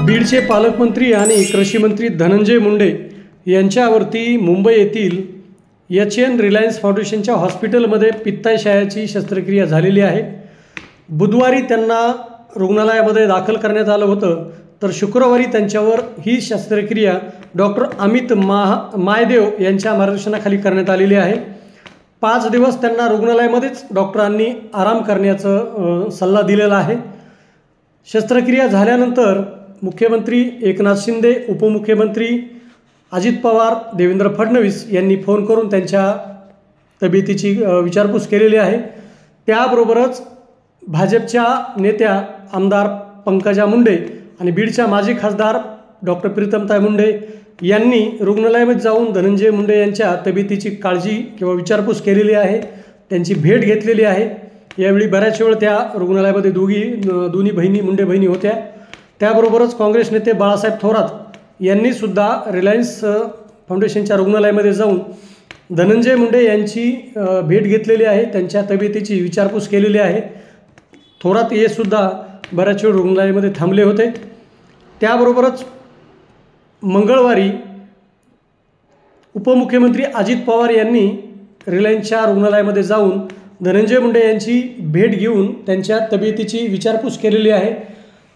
बीडचे पालकमंत्री आणि कृषी मंत्री धनंजय मुंडे यांच्यावरती मुंबई येथील एच.एन. रिलायन्स फाउंडेशनच्या हॉस्पिटलमध्ये पित्ताशयाची शस्त्रक्रिया झालेली आहे। बुधवारी त्यांना रुग्णालयामध्ये दाखल करण्यात आलं होतं, तर शुक्रवारी त्यांच्यावर ही शस्त्रक्रिया डॉक्टर अमित मायदेव यांच्या मार्गदर्शनाखाली करण्यात आलेली आहे। 5 दिवस त्यांना रुग्णालयामध्येच डॉक्टरांनी आराम करण्याचा सल्ला दिलेला आहे। शस्त्रक्रिया झाल्यानंतर मुख्यमंत्री एकनाथ शिंदे, उपमुख्यमंत्री अजित पवार, देवेंद्र फडणवीस यांनी फोन करून त्यांच्या तब्येतीची विचारपूस केलेली आहे। त्याबरोबरच भाजपच्या नेत्या आमदार पंकजा मुंडे आणि बीडच्या माजी खासदार डॉक्टर प्रीतमताई मुंडे यांनी रुग्णालयामध्ये जाऊन धनंजय मुंडे यांच्या तब्येतीची काळजी किंवा विचारपूस केलेली आहे, त्यांची भेट घेतलेली आहे। यावेळी बऱ्याच वेळ त्या रुग्णालयामध्ये दोन्ही बहिणी मुंडे बहिणी होत्या। त्याबरोबरच काँग्रेस नेते बाळासाहेब थोरात यांनी सुद्धा रिलायन्स फाउंडेशनच्या रुग्णालयामध्ये जाऊन धनंजय मुंडे यांची भेट घेतलेली आहे, त्यांच्या तब्येतीची विचारपूस केलेली आहे। थोरात हे सुद्धा बऱ्याच वेळ रुग्णालयामध्ये थांबले होते। त्याबरोबरच मंगळवारी उपमुख्यमंत्री अजित पवार यांनी रिलायन्सच्या रुग्णालयामध्ये जाऊन धनंजय मुंडे यांची भेट घेऊन त्यांच्या तब्येतीची विचारपूस केलेली आहे।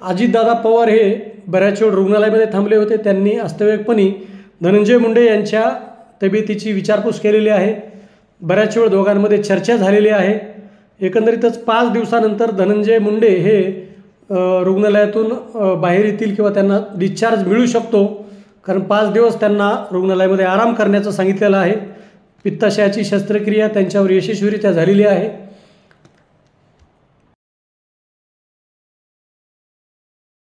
अजितदादा पवार हे बऱ्याच वेळ रुग्णालयामध्ये थांबले होते, त्यांनी वास्तविकपणे धनंजय मुंडे यांच्या तब्येतीची विचारपूस केलेली आहे। बऱ्याच वेळ दोघांमध्ये चर्चा झालेली आहे। एकंदरीतच 5 दिवसानंतर धनंजय मुंडे हे रुग्णालयातून बाहेर येतील किंवा त्यांना डिस्चार्ज मिळू शकतो, कारण 5 दिवस त्यांना रुग्णालयामध्ये आराम करण्याचं सांगितलेलं आहे। पित्ताशयाची शस्त्रक्रिया त्यांच्यावर यशस्वीरित्या झालेली आहे।